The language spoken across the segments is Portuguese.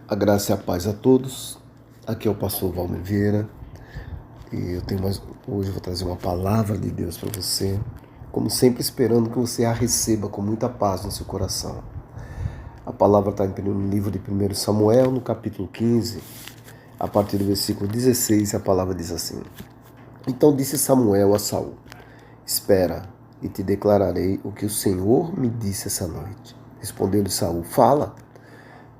A graça e a paz a todos. Aqui é o pastor Valmir Vieira e hoje eu vou trazer uma palavra de Deus para você, como sempre esperando que você a receba com muita paz no seu coração. A palavra está no livro de 1 Samuel, no capítulo 15, a partir do versículo 16, a palavra diz assim: Então disse Samuel a Saul: Espera, e te declararei o que o Senhor me disse essa noite. Respondeu-lhe Saul: Fala.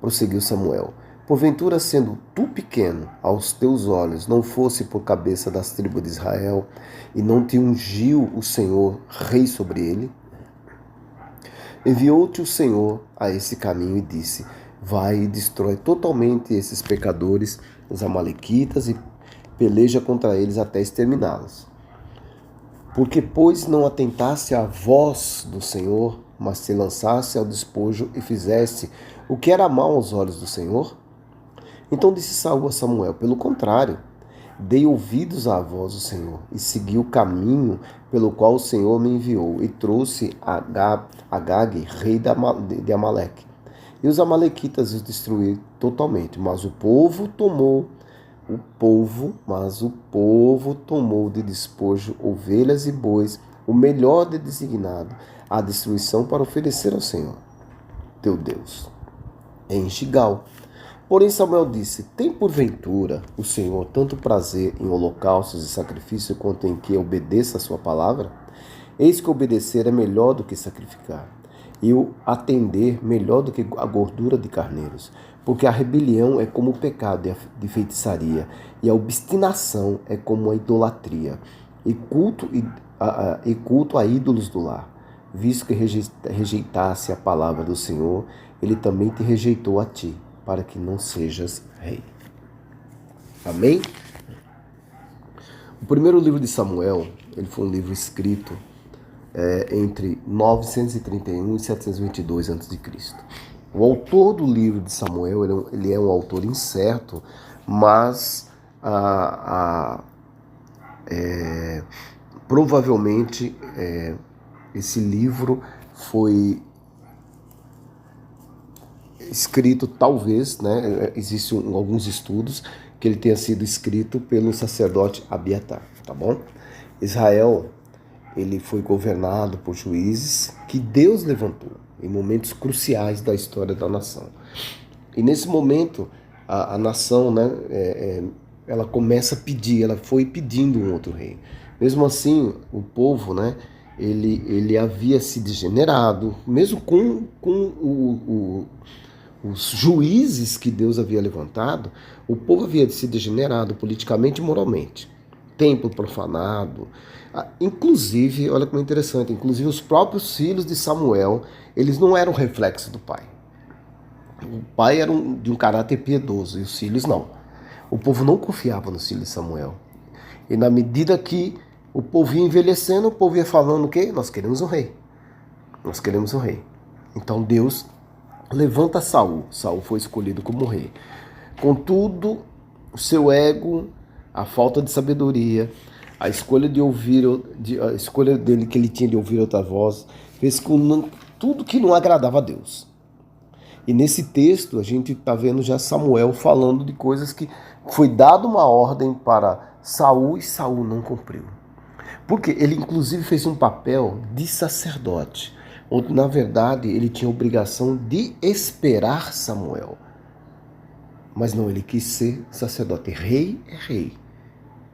Prosseguiu Samuel: Porventura, sendo tu pequeno aos teus olhos, não fosse por cabeça das tribos de Israel, e não te ungiu o Senhor rei sobre ele? Enviou-te o Senhor a esse caminho e disse: Vai e destrói totalmente esses pecadores, os amalequitas, e peleja contra eles até exterminá-los. Porque, pois, não atentasse à voz do Senhor, mas te lançasse ao despojo e fizesse o que era mal aos olhos do Senhor? Então disse Saul a Samuel: Pelo contrário, dei ouvidos à voz do Senhor e segui o caminho pelo qual o Senhor me enviou e trouxe Agag, rei de Amaleque. E os amalequitas os destruí totalmente, mas o povo tomou de despojo ovelhas e bois, o melhor de designado, a destruição para oferecer ao Senhor, teu Deus, em Gigal. Porém Samuel disse: Tem porventura o Senhor tanto prazer em holocaustos e sacrifício quanto em que obedeça a sua palavra? Eis que obedecer é melhor do que sacrificar, e o atender melhor do que a gordura de carneiros. Porque a rebelião é como o pecado de feitiçaria, e a obstinação é como a idolatria, e culto a ídolos do lar. Visto que rejeitasse a palavra do Senhor, ele também te rejeitou a ti, para que não sejas rei. Amém? O primeiro livro de Samuel, ele foi um livro escrito entre 931 e 722 a.C. O autor do livro de Samuel, ele é um autor incerto, mas provavelmente esse livro foi escrito, talvez, né? Existem alguns estudos que ele tenha sido escrito pelo sacerdote Abiatar, tá bom? Israel, ele foi governado por juízes que Deus levantou em momentos cruciais da história da nação. E nesse momento, a nação, né, ela começa a pedir, ela foi pedindo um outro rei. Mesmo assim, o povo, né, ele havia se degenerado, mesmo com os juízes que Deus havia levantado, o povo havia se degenerado politicamente e moralmente. Templo profanado. Inclusive, olha como é interessante, inclusive os próprios filhos de Samuel, eles não eram reflexo do pai. O pai era de um caráter piedoso e os filhos não. O povo não confiava nos filhos de Samuel. E na medida que o povo ia envelhecendo, o povo ia falando o quê? Nós queremos um rei. Nós queremos um rei. Então Deus levanta Saul. Saul foi escolhido como rei. Contudo, o seu ego, a falta de sabedoria, a escolha dele que ele tinha de ouvir outra voz, fez com tudo que não agradava a Deus. E nesse texto a gente está vendo já Samuel falando de coisas que foi dada uma ordem para Saul e Saul não cumpriu. Porque ele inclusive fez um papel de sacerdote, onde na verdade ele tinha a obrigação de esperar Samuel. Mas não, ele quis ser sacerdote. Rei é rei.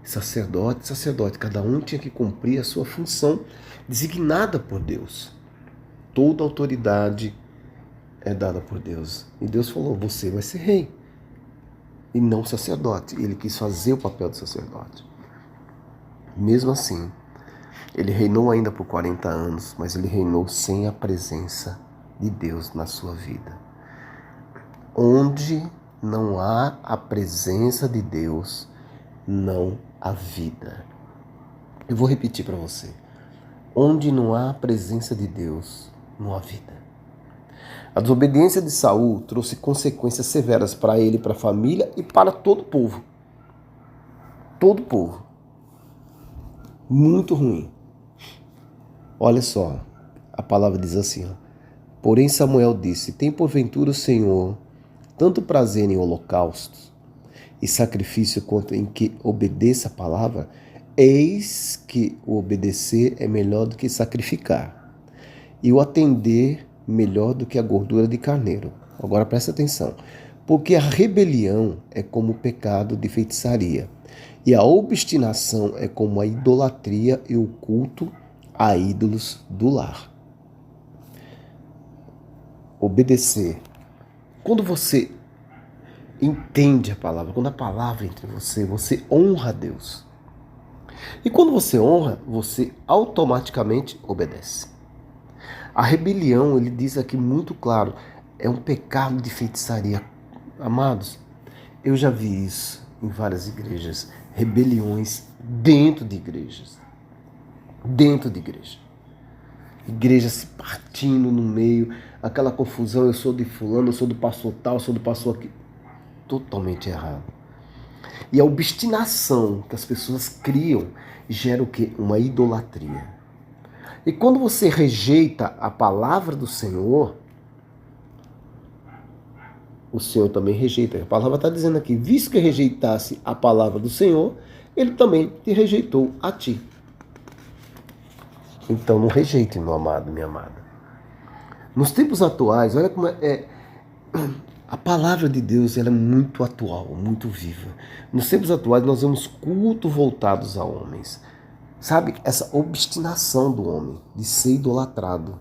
Sacerdote, sacerdote. Cada um tinha que cumprir a sua função designada por Deus. Toda autoridade é dada por Deus. E Deus falou: você vai ser rei. E não sacerdote. Ele quis fazer o papel de sacerdote. Mesmo assim, ele reinou ainda por 40 anos, mas ele reinou sem a presença de Deus na sua vida. Onde não há a presença de Deus, não há vida. Eu vou repetir para você. Onde não há a presença de Deus, não há vida. A desobediência de Saul trouxe consequências severas para ele, para a família e para todo o povo. Todo o povo. Muito ruim. Olha só, a palavra diz assim: Porém Samuel disse: Tem porventura o Senhor tanto prazer em holocaustos e sacrifício quanto em que obedeça a palavra, eis que o obedecer é melhor do que sacrificar, e o atender melhor do que a gordura de carneiro. Agora presta atenção. Porque a rebelião é como o pecado de feitiçaria, e a obstinação é como a idolatria e o culto a ídolos do lar. Obedecer. Quando você entende a palavra, quando a palavra entra em você, você honra a Deus. E quando você honra, você automaticamente obedece. A rebelião, ele diz aqui muito claro, é um pecado de feitiçaria. Amados, eu já vi isso em várias igrejas, rebeliões dentro de igrejas. Dentro de igreja. Igreja se partindo no meio, aquela confusão, eu sou de fulano, eu sou do pastor tal, eu sou do pastor aqui. Totalmente errado. E a obstinação que as pessoas criam gera o quê? Uma idolatria. E quando você rejeita a palavra do Senhor, o Senhor também rejeita. A palavra está dizendo aqui, visto que rejeitasse a palavra do Senhor, ele também te rejeitou a ti. Então não rejeite, meu amado, minha amada. Nos tempos atuais, olha como a palavra de Deus, ela é muito atual, muito viva. Nos tempos atuais nós vemos culto voltados a homens. Sabe, essa obstinação do homem de ser idolatrado.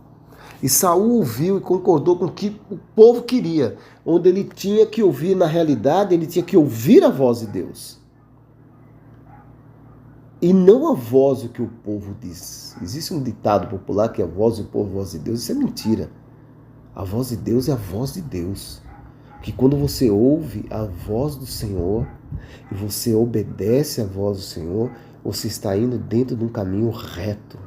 E Saul ouviu e concordou com o que o povo queria, onde ele tinha que ouvir, na realidade, ele tinha que ouvir a voz de Deus. E não a voz do que o povo diz. Existe um ditado popular que a voz do povo é a voz de Deus. Isso é mentira. A voz de Deus é a voz de Deus. Que quando você ouve a voz do Senhor e você obedece à voz do Senhor, você está indo dentro de um caminho reto.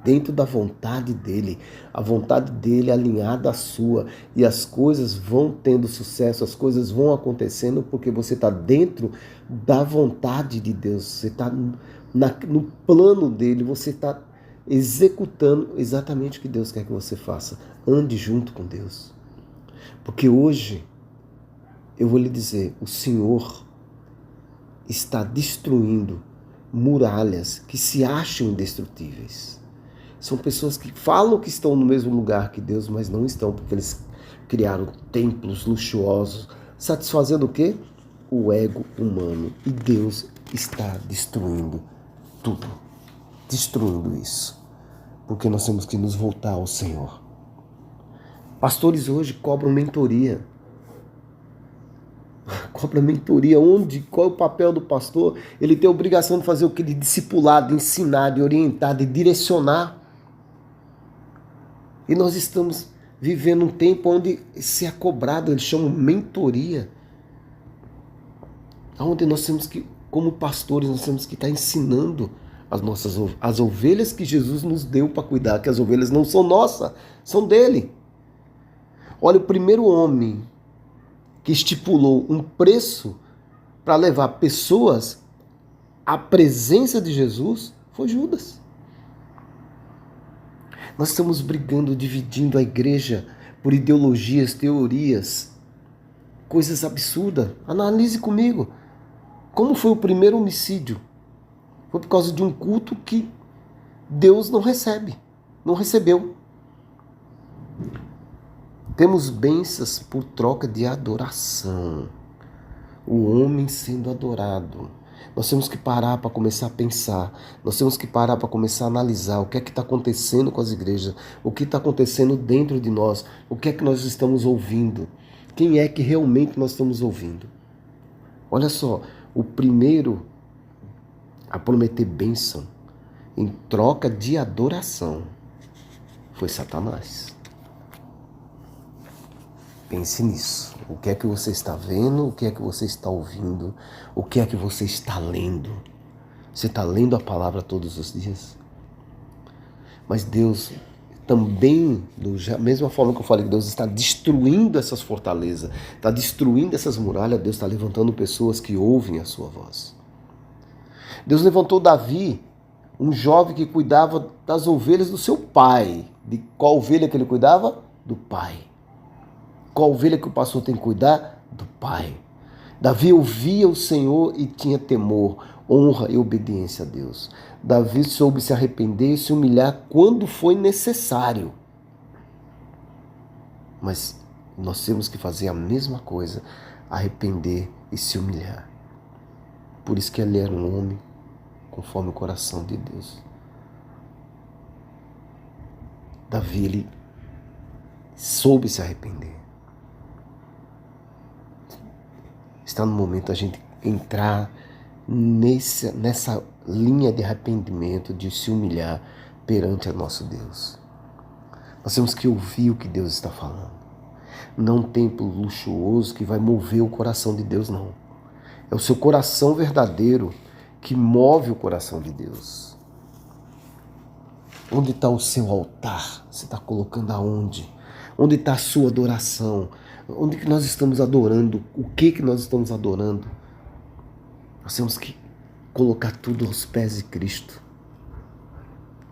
Dentro da vontade dele, a vontade dele é alinhada à sua, e as coisas vão tendo sucesso, as coisas vão acontecendo porque você está dentro da vontade de Deus, você está no plano dele, você está executando exatamente o que Deus quer que você faça. Ande junto com Deus, porque hoje, eu vou lhe dizer, o Senhor está destruindo muralhas que se acham indestrutíveis. São pessoas que falam que estão no mesmo lugar que Deus, mas não estão, porque eles criaram templos luxuosos, satisfazendo o quê? O ego humano. E Deus está destruindo tudo. Destruindo isso. Porque nós temos que nos voltar ao Senhor. Pastores hoje cobram mentoria. Cobra mentoria. Onde? Qual é o papel do pastor? Ele tem a obrigação de fazer o que? De discipular, de ensinar, de orientar, de direcionar. E nós estamos vivendo um tempo onde se é cobrado, eles chamam mentoria. Onde nós temos que, como pastores, nós temos que estar ensinando as ovelhas que Jesus nos deu para cuidar, que as ovelhas não são nossas, são dele. Olha, o primeiro homem que estipulou um preço para levar pessoas à presença de Jesus foi Judas. Nós estamos brigando, dividindo a igreja por ideologias, teorias, coisas absurdas. Analise comigo. Como foi o primeiro homicídio? Foi por causa de um culto que Deus não recebeu. Temos bênçãos por troca de adoração. O homem sendo adorado. Nós temos que parar para começar a pensar. Nós temos que parar para começar a analisar o que é que está acontecendo com as igrejas, o que está acontecendo dentro de nós, o que é que nós estamos ouvindo, quem é que realmente nós estamos ouvindo. Olha só, o primeiro a prometer bênção em troca de adoração foi Satanás. Pense nisso. O que é que você está vendo? O que é que você está ouvindo? O que é que você está lendo? Você está lendo a palavra todos os dias? Mas Deus também, da mesma forma que eu falei, Deus está destruindo essas fortalezas, está destruindo essas muralhas, Deus está levantando pessoas que ouvem a sua voz. Deus levantou Davi, um jovem que cuidava das ovelhas do seu pai. De qual ovelha que ele cuidava? Do pai. Qual ovelha que o pastor tem que cuidar? Do Pai. Davi ouvia o Senhor e tinha temor, honra e obediência a Deus. Davi soube se arrepender e se humilhar quando foi necessário. Mas nós temos que fazer a mesma coisa, arrepender e se humilhar. Por isso que ele era um homem conforme o coração de Deus. Davi, ele soube se arrepender. Está no momento a gente entrar nessa linha de arrependimento, de se humilhar perante o nosso Deus. Nós temos que ouvir o que Deus está falando. Não um templo luxuoso que vai mover o coração de Deus, não. É o seu coração verdadeiro que move o coração de Deus. Onde está o seu altar? Você está colocando aonde? Onde está a sua adoração? Onde que nós estamos adorando? O que nós estamos adorando? Nós temos que colocar tudo aos pés de Cristo.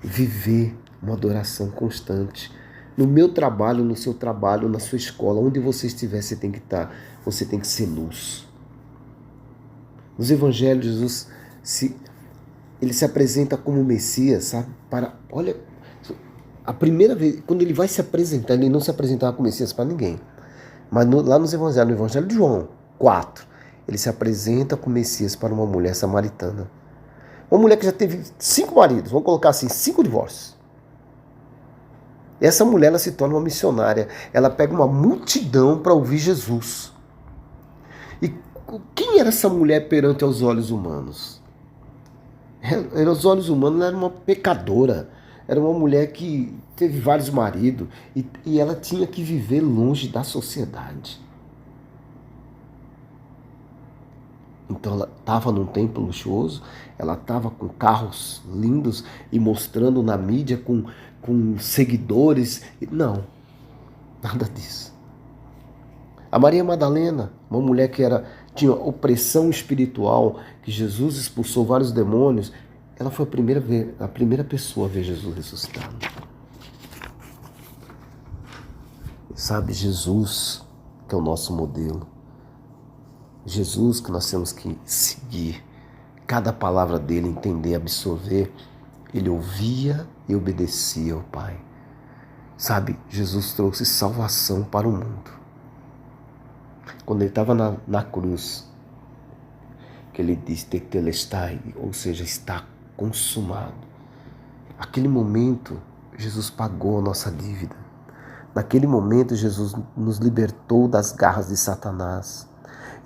Viver uma adoração constante. No meu trabalho, no seu trabalho, na sua escola, onde você estiver, você tem que estar. Você tem que ser luz. Nos evangelhos, Jesus ele se apresenta como Messias, sabe? Olha, a primeira vez, quando ele vai se apresentar, ele não se apresentava como Messias para ninguém. Mas lá nos evangelhos, no evangelho de João 4, ele se apresenta como Messias para uma mulher samaritana. Uma mulher que já teve 5 maridos, vamos colocar assim, 5 divórcios. Essa mulher, ela se torna uma missionária. Ela pega uma multidão para ouvir Jesus. E quem era essa mulher perante aos olhos humanos? Aos olhos humanos, ela era uma pecadora. Era uma mulher que teve vários maridos. E ela tinha que viver longe da sociedade. Então ela estava num templo luxuoso, ela estava com carros lindos e mostrando na mídia com seguidores. Não, nada disso. A Maria Madalena, uma mulher que tinha opressão espiritual, que Jesus expulsou vários demônios, ela foi a primeira pessoa a ver Jesus ressuscitado. Sabe, Jesus, que é o nosso modelo. Jesus que nós temos que seguir. Cada palavra dele, entender, absorver. Ele ouvia e obedecia ao Pai. Sabe, Jesus trouxe salvação para o mundo. Quando ele estava na cruz, que ele disse tetelestai, ou seja, está consumado. Naquele momento, Jesus pagou a nossa dívida. Naquele momento, Jesus nos libertou das garras de Satanás.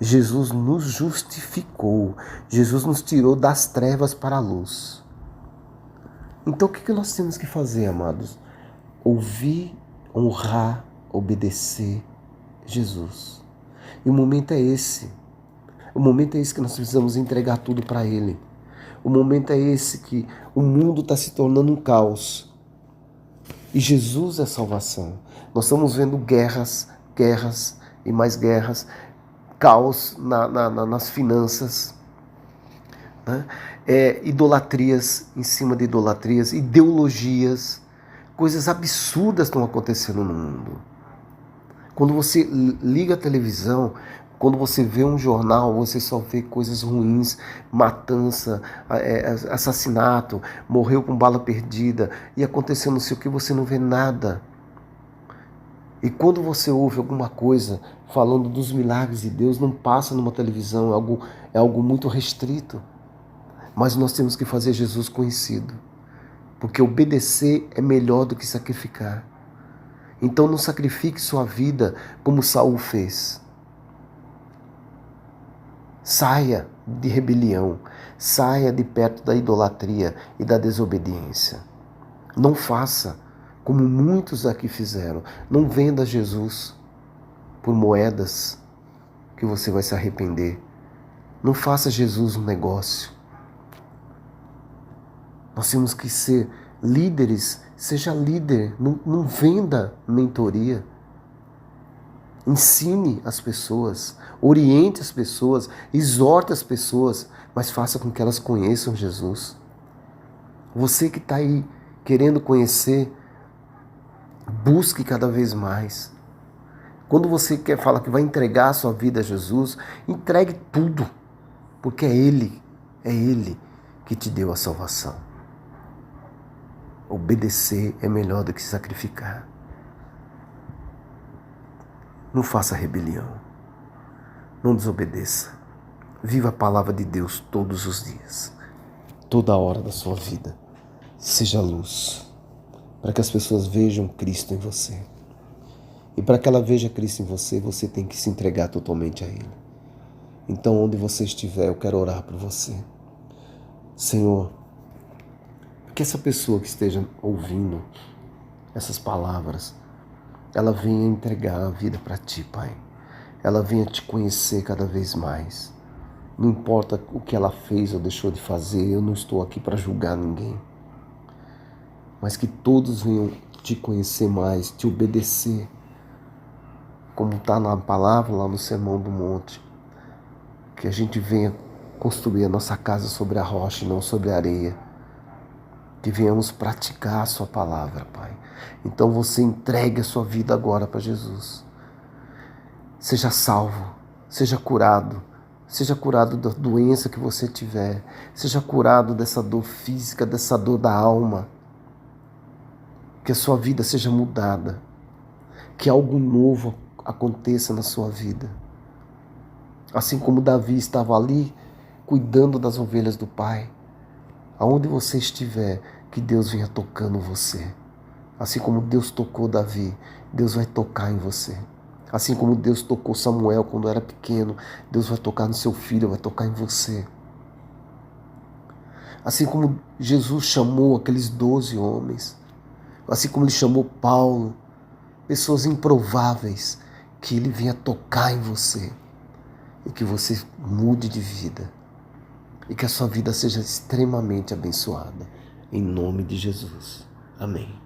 Jesus nos justificou. Jesus nos tirou das trevas para a luz. Então o que nós temos que fazer, amados? Ouvir, honrar, obedecer Jesus. E o momento é esse. O momento é esse que nós precisamos entregar tudo para Ele. O momento é esse que o mundo está se tornando um caos. E Jesus é salvação. Nós estamos vendo guerras e mais guerras, caos nas finanças, né? Idolatrias em cima de idolatrias, ideologias, coisas absurdas estão acontecendo no mundo. Quando você liga a televisão, quando você vê um jornal, você só vê coisas ruins, matança, assassinato, morreu com bala perdida, e aconteceu não sei o que, você não vê nada. E quando você ouve alguma coisa falando dos milagres de Deus, não passa numa televisão, é algo muito restrito. Mas nós temos que fazer Jesus conhecido, porque obedecer é melhor do que sacrificar. Então não sacrifique sua vida como Saul fez. Saia de rebelião, saia de perto da idolatria e da desobediência. Não faça como muitos aqui fizeram. Não venda Jesus por moedas que você vai se arrepender. Não faça Jesus um negócio. Nós temos que ser líderes. Seja líder, não venda mentoria. Ensine as pessoas, oriente as pessoas, exorte as pessoas, mas faça com que elas conheçam Jesus. Você que está aí querendo conhecer, busque cada vez mais. Quando você quer falar que vai entregar a sua vida a Jesus, entregue tudo, porque é Ele que te deu a salvação. Obedecer é melhor do que sacrificar. Não faça rebelião. Não desobedeça. Viva a palavra de Deus todos os dias. Toda hora da sua vida. Seja luz. Para que as pessoas vejam Cristo em você. E para que ela veja Cristo em você, você tem que se entregar totalmente a Ele. Então, onde você estiver, eu quero orar por você. Senhor, que essa pessoa que esteja ouvindo essas palavras, ela venha entregar a vida para Ti, Pai. Ela venha Te conhecer cada vez mais. Não importa o que ela fez ou deixou de fazer, eu não estou aqui para julgar ninguém. Mas que todos venham Te conhecer mais, Te obedecer. Como está na palavra, lá no Sermão do Monte. Que a gente venha construir a nossa casa sobre a rocha e não sobre a areia. Que venhamos praticar a sua palavra, Pai. Então você entregue a sua vida agora para Jesus. Seja salvo, seja curado da doença que você tiver, seja curado dessa dor física, dessa dor da alma. Que a sua vida seja mudada, que algo novo aconteça na sua vida. Assim como Davi estava ali, cuidando das ovelhas do Pai. Aonde você estiver, que Deus venha tocando você. Assim como Deus tocou Davi, Deus vai tocar em você. Assim como Deus tocou Samuel quando era pequeno, Deus vai tocar no seu filho, vai tocar em você. Assim como Jesus chamou aqueles 12 homens, assim como Ele chamou Paulo, pessoas improváveis, que Ele venha tocar em você e que você mude de vida. E que a sua vida seja extremamente abençoada. Em nome de Jesus. Amém.